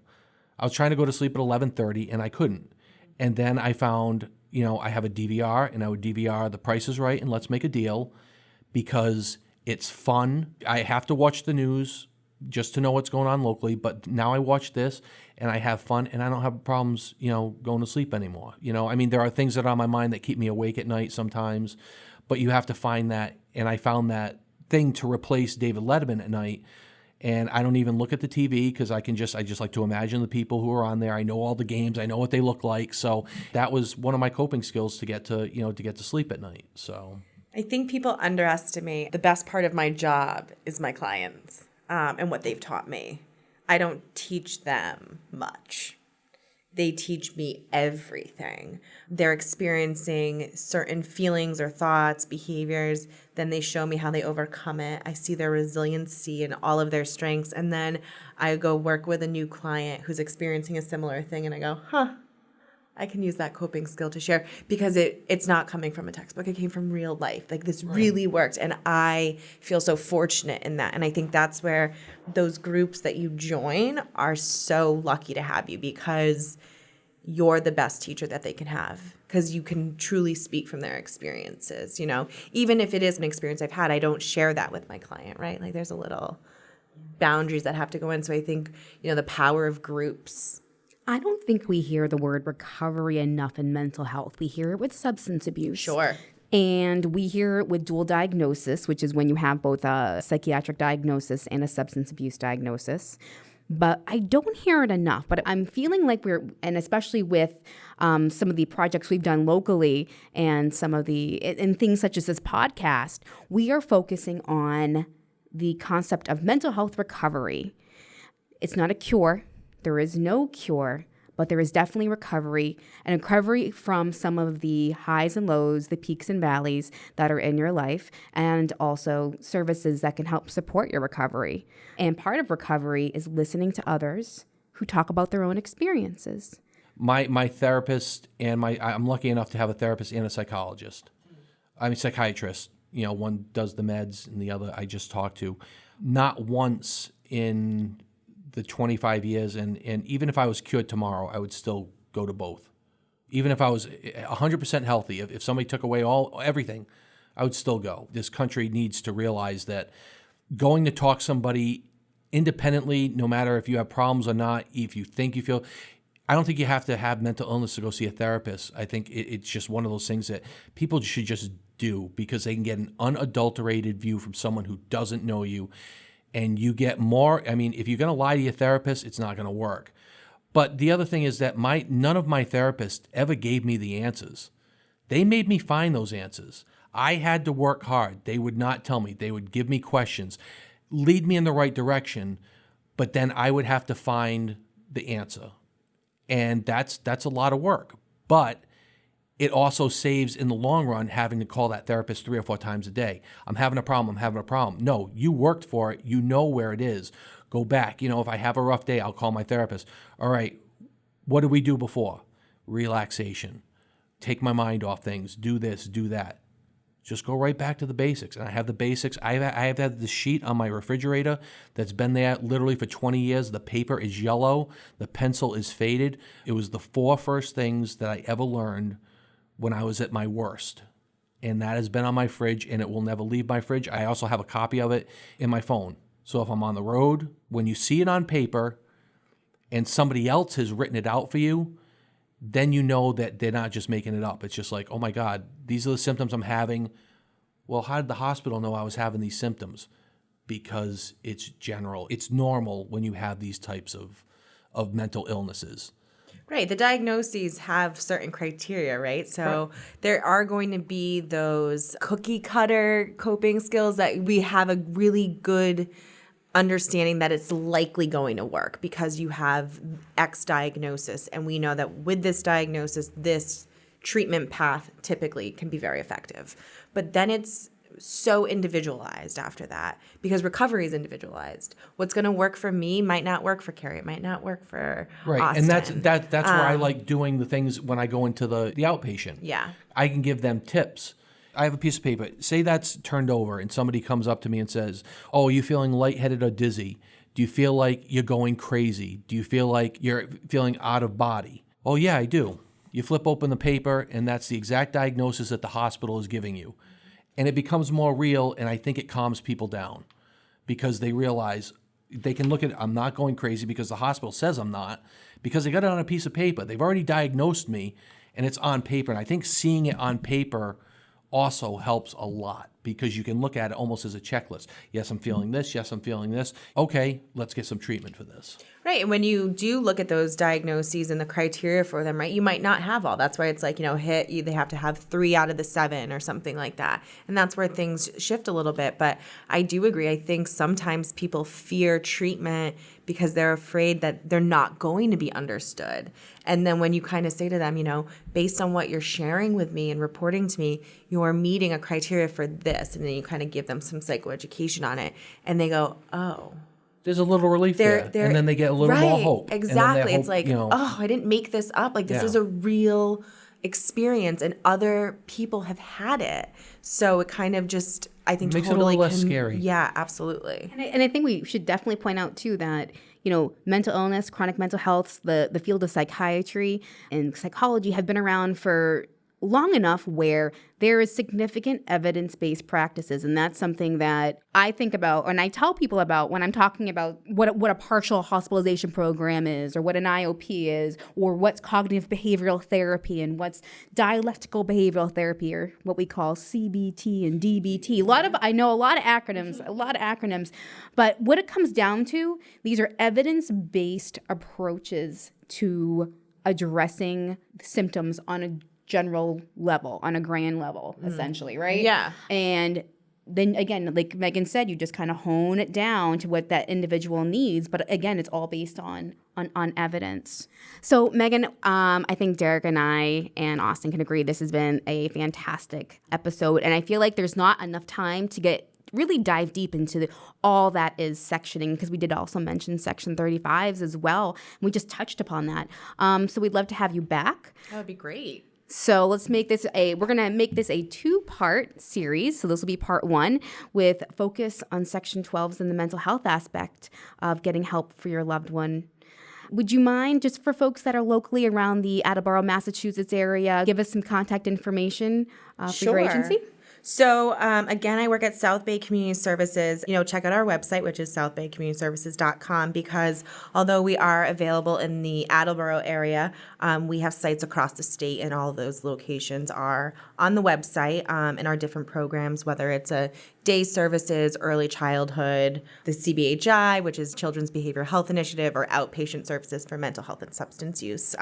I was trying to go to sleep at 11:30 and I couldn't. And then I found, you know, I have a DVR and I would DVR The Price is Right and Let's Make a Deal because it's fun. I have to watch the news just to know what's going on locally, but now I watch this and I have fun and I don't have problems, you know, going to sleep anymore. You know, I mean, there are things that are on my mind that keep me awake at night sometimes, but you have to find that, and I found that thing to replace David Letterman at night. And I don't even look at the TV because I just like to imagine the people who are on there. I know all the games. I know what they look like. So that was one of my coping skills to get to sleep at night. So I think people underestimate the best part of my job is my clients and what they've taught me. I don't teach them much. They teach me everything. They're experiencing certain feelings or thoughts, behaviors. Then they show me how they overcome it. I see their resiliency and all of their strengths. And then I go work with a new client who's experiencing a similar thing. And I go, I can use that coping skill to share because it's not coming from a textbook. It came from real life. Like this really worked. And I feel so fortunate in that. And I think that's where those groups that you join are so lucky to have you because you're the best teacher that they can have because you can truly speak from their experiences. You know, even if it is an experience I've had, I don't share that with my client, right? Like there's a little boundaries that have to go in. So I think, you know, the power of groups. I don't think we hear the word recovery enough in mental health. We hear it with substance abuse. Sure. And we hear it with dual diagnosis, which is when you have both a psychiatric diagnosis and a substance abuse diagnosis. But I don't hear it enough. But I'm feeling like and especially with some of the projects we've done locally and and things such as this podcast, we are focusing on the concept of mental health recovery. It's not a cure. There is no cure, but there is definitely recovery, and recovery from some of the highs and lows, the peaks and valleys that are in your life, and also services that can help support your recovery. And part of recovery is listening to others who talk about their own experiences. My therapist and I'm lucky enough to have a therapist and a psychologist. I mean, psychiatrist. You know, one does the meds and the other I just talked to. Not once in the 25 years, and even if I was cured tomorrow, I would still go to both. Even if I was 100% healthy, if somebody took away everything, I would still go. This country needs to realize that going to talk to somebody independently, no matter if you have problems or not, if you think you feel, I don't think you have to have mental illness to go see a therapist. I think it's just one of those things that people should just do because they can get an unadulterated view from someone who doesn't know you. And you get more, I mean, if you're going to lie to your therapist, it's not going to work. But the other thing is that none of my therapists ever gave me the answers. They made me find those answers. I had to work hard. They would not tell me. They would give me questions, lead me in the right direction, but then I would have to find the answer. And that's a lot of work. But it also saves in the long run having to call that therapist 3 or 4 times a day. I'm having a problem. No, you worked for it. You know where it is. Go back. You know, if I have a rough day, I'll call my therapist. All right, what did we do before? Relaxation. Take my mind off things. Do this, do that. Just go right back to the basics. And I have the basics. I have had the sheet on my refrigerator that's been there literally for 20 years. The paper is yellow. The pencil is faded. It was the 4 first things that I ever learned when I was at my worst. And that has been on my fridge, and it will never leave my fridge. I also have a copy of it in my phone. So if I'm on the road, when you see it on paper and somebody else has written it out for you, then you know that they're not just making it up. It's just like, oh my God, these are the symptoms I'm having. Well, how did the hospital know I was having these symptoms? Because it's general. It's normal when you have these types of mental illnesses. Right. The diagnoses have certain criteria, right? So there are going to be those cookie cutter coping skills that we have a really good understanding that it's likely going to work because you have X diagnosis. And we know that with this diagnosis, this treatment path typically can be very effective. But then it's so individualized after that because recovery is individualized. What's going to work for me might not work for Carrie. It might not work for Austin. And that's where I like doing the things when I go into the outpatient. Yeah. I can give them tips. I have a piece of paper. Say that's turned over and somebody comes up to me and says, oh, are you feeling lightheaded or dizzy? Do you feel like you're going crazy? Do you feel like you're feeling out of body? Oh, yeah, I do. You flip open the paper and that's the exact diagnosis that the hospital is giving you. And it becomes more real, and I think it calms people down because they realize they can look at it. I'm not going crazy because the hospital says I'm not, because they got it on a piece of paper. They've already diagnosed me, and it's on paper. And I think seeing it on paper also helps a lot because you can look at it almost as a checklist. Yes, I'm feeling this. Yes, I'm feeling this. Okay, let's get some treatment for this. Right. And when you do look at those diagnoses and the criteria for them, right, you might not have all. That's why it's like, they have to have 3 out of the 7 or something like that. And that's where things shift a little bit. But I do agree. I think sometimes people fear treatment because they're afraid that they're not going to be understood. And then when you kind of say to them, based on what you're sharing with me and reporting to me, you're meeting a criteria for this. And then you kind of give them some psychoeducation on it. And they go, oh. There's a little relief there. And then they get a little more hope. Exactly. It's like, oh, I didn't make this up. Like, this is a real experience and other people have had it. So it kind of just, I think, makes totally it a little less scary. Yeah, absolutely. And I think we should definitely point out, too, that, mental illness, chronic mental health, the field of psychiatry and psychology have been around for long enough where there is significant evidence-based practices. And that's something that I think about and I tell people about when I'm talking about what a partial hospitalization program is or what an IOP is or what's cognitive behavioral therapy and what's dialectical behavioral therapy or what we call CBT and DBT. I know a lot of acronyms, but what it comes down to, these are evidence-based approaches to addressing symptoms on a general level, on a grand level, essentially, right? Yeah. And then again, like Megan said, you just kind of hone it down to what that individual needs. But again, it's all based on evidence. So Megan, I think Derek and I and Austin can agree this has been a fantastic episode. And I feel like there's not enough time to get really dive deep into all that is sectioning, because we did also mention Section 35s as well. We just touched upon that. So we'd love to have you back. That would be great. So we're going to make this a 2-part series. So this will be part 1 with focus on Section 12s and the mental health aspect of getting help for your loved one. Would you mind, just for folks that are locally around the Attleboro, Massachusetts area, give us some contact information for your agency? So, again, I work at South Bay Community Services. Check out our website, which is southbaycommunityservices.com, because although we are available in the Attleboro area, we have sites across the state, and all of those locations are on the website, and our different programs, whether it's a day services, early childhood, the CBHI, which is Children's Behavioral Health Initiative, or outpatient services for mental health and substance use.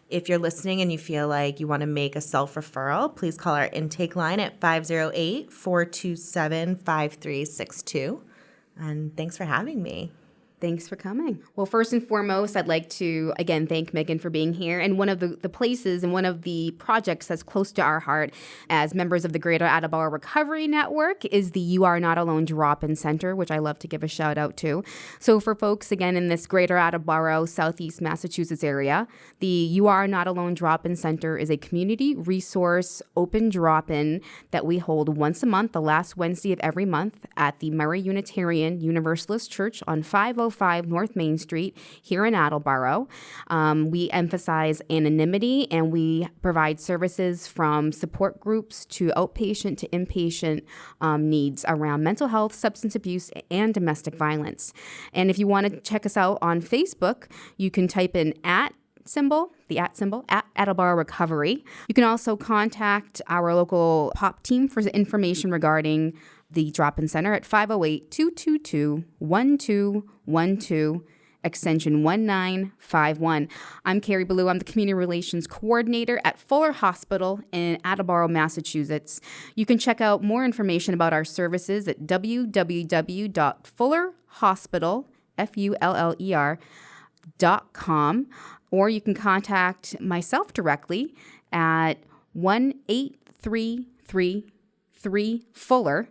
If you're listening and you feel like you want to make a self-referral, please call our intake line at 508-427-5362. And thanks for having me. Thanks for coming. Well, first and foremost, I'd like to, again, thank Megan for being here. And one of the places and one of the projects that's close to our heart as members of the Greater Attleboro Recovery Network is the You Are Not Alone Drop-In Center, which I love to give a shout out to. So for folks, again, in this Greater Attleboro, Southeast Massachusetts area, the You Are Not Alone Drop-In Center is a community resource open drop-in that we hold once a month, the last Wednesday of every month, at the Murray Unitarian Universalist Church on 505 North Main Street here in Attleboro. We emphasize anonymity, and we provide services from support groups to outpatient to inpatient needs around mental health, substance abuse, and domestic violence. And if you want to check us out on Facebook, you can type in @ symbol, the @ symbol, at Attleboro Recovery. You can also contact our local POP team for information regarding the drop-in center at 508-222-1212, extension 1951. I'm Carrie Ballou. I'm the Community Relations Coordinator at Fuller Hospital in Attleboro, Massachusetts. You can check out more information about our services at www.fullerhospital.com, or you can contact myself directly at 1-833-3-FULLER,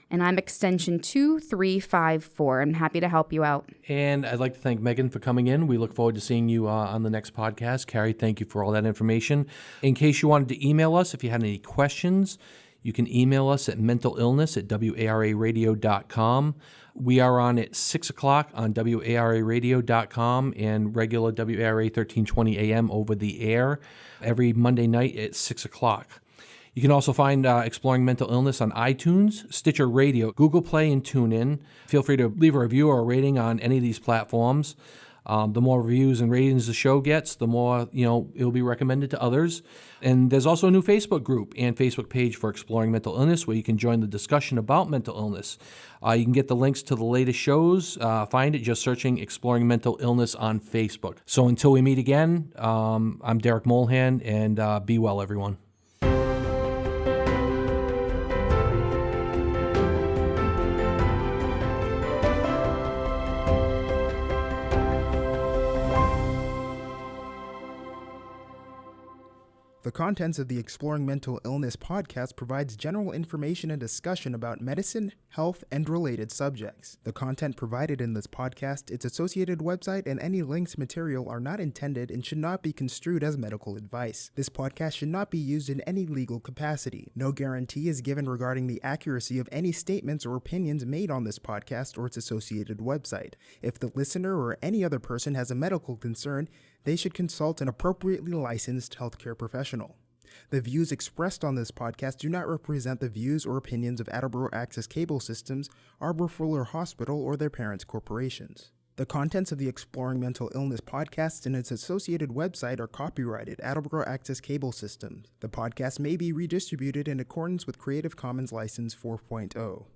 and I'm extension 2354. I'm happy to help you out. And I'd like to thank Megan for coming in. We look forward to seeing you on the next podcast. Carrie, thank you for all that information. In case you wanted to email us, if you had any questions, you can email us at mentalillness@wararadio.com. We are on at 6 o'clock on wararadio.com and regular WARA 1320 AM over the air every Monday night at 6 o'clock. You can also find Exploring Mental Illness on iTunes, Stitcher Radio, Google Play, and TuneIn. Feel free to leave a review or a rating on any of these platforms. The more reviews and ratings the show gets, the more, it'll be recommended to others. And there's also a new Facebook group and Facebook page for Exploring Mental Illness where you can join the discussion about mental illness. You can get the links to the latest shows. Find it just searching Exploring Mental Illness on Facebook. So until we meet again, I'm Derek Mulhan, and be well, everyone. The contents of the Exploring Mental Illness podcast provides general information and discussion about medicine, health, and related subjects. The content provided in this podcast, its associated website, and any links material are not intended and should not be construed as medical advice. This podcast should not be used in any legal capacity. No guarantee is given regarding the accuracy of any statements or opinions made on this podcast or its associated website. If the listener or any other person has a medical concern, they should consult an appropriately licensed healthcare professional. The views expressed on this podcast do not represent the views or opinions of Attleboro Access Cable Systems, Arbor Fuller Hospital, or their parent corporations. The contents of the Exploring Mental Illness podcast and its associated website are copyrighted Attleboro Access Cable Systems. The podcast may be redistributed in accordance with Creative Commons License 4.0.